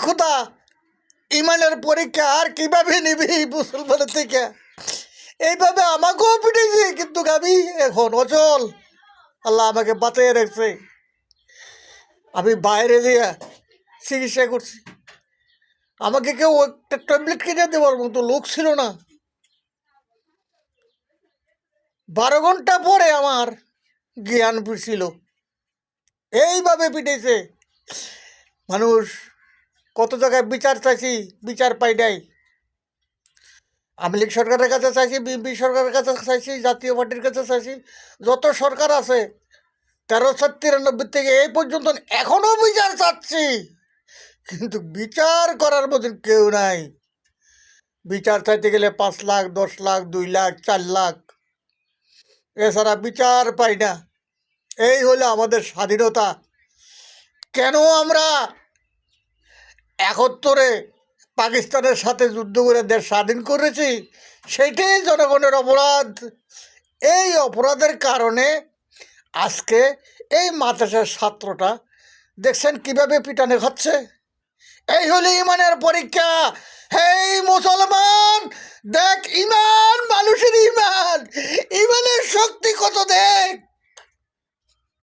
খোদা, ইমানের পরীক্ষা আর কিভাবে নিবি মুসলমানের থেকে? এইভাবে আমাকেও পিটেছে, কিন্তু আমি এখন অচল। আল্লাহ আমাকে বাঁচিয়ে রেখেছে। আমি বাইরে দিয়ে চিকিৎসা করছি। আমাকে কেউ একটা ট্যাবলেট কিনে দেওয়ার মতো লোক ছিল না। 12 ঘন্টা পরে আমার জ্ঞান ফিরছিল। এইভাবে পিটেছে মানুষ। কত জায়গায় বিচার চাইছি, বিচার পাই নাই। আওয়ামী লীগ সরকারের কাছে চাইছি, বিএনপি সরকারের কাছে চাইছি, জাতীয় পার্টির কাছে চাইছি, যত সরকার আছে 1393 থেকে এই পর্যন্ত এখনো বিচার চাচ্ছি, কিন্তু বিচার করার মতন কেউ নাই। বিচার চাইতে গেলে 5 লাখ, 10 লাখ, 2 লাখ, 4 লাখ, এছাড়া বিচার পাই না। এই হলো আমাদের স্বাধীনতা। কেন আমরা 71-এ পাকিস্তানের সাথে যুদ্ধ করে দেশ স্বাধীন করেছি? সেইটাই জনগণের অপরাধ। এই অপরাধের কারণে আজকে এই মাদ্রাসার ছাত্রটা দেখছেন কিভাবে পিটানো খাচ্ছে। এই হলো ইমানের পরীক্ষা। হেই মুসলমান, দেখ ইমান।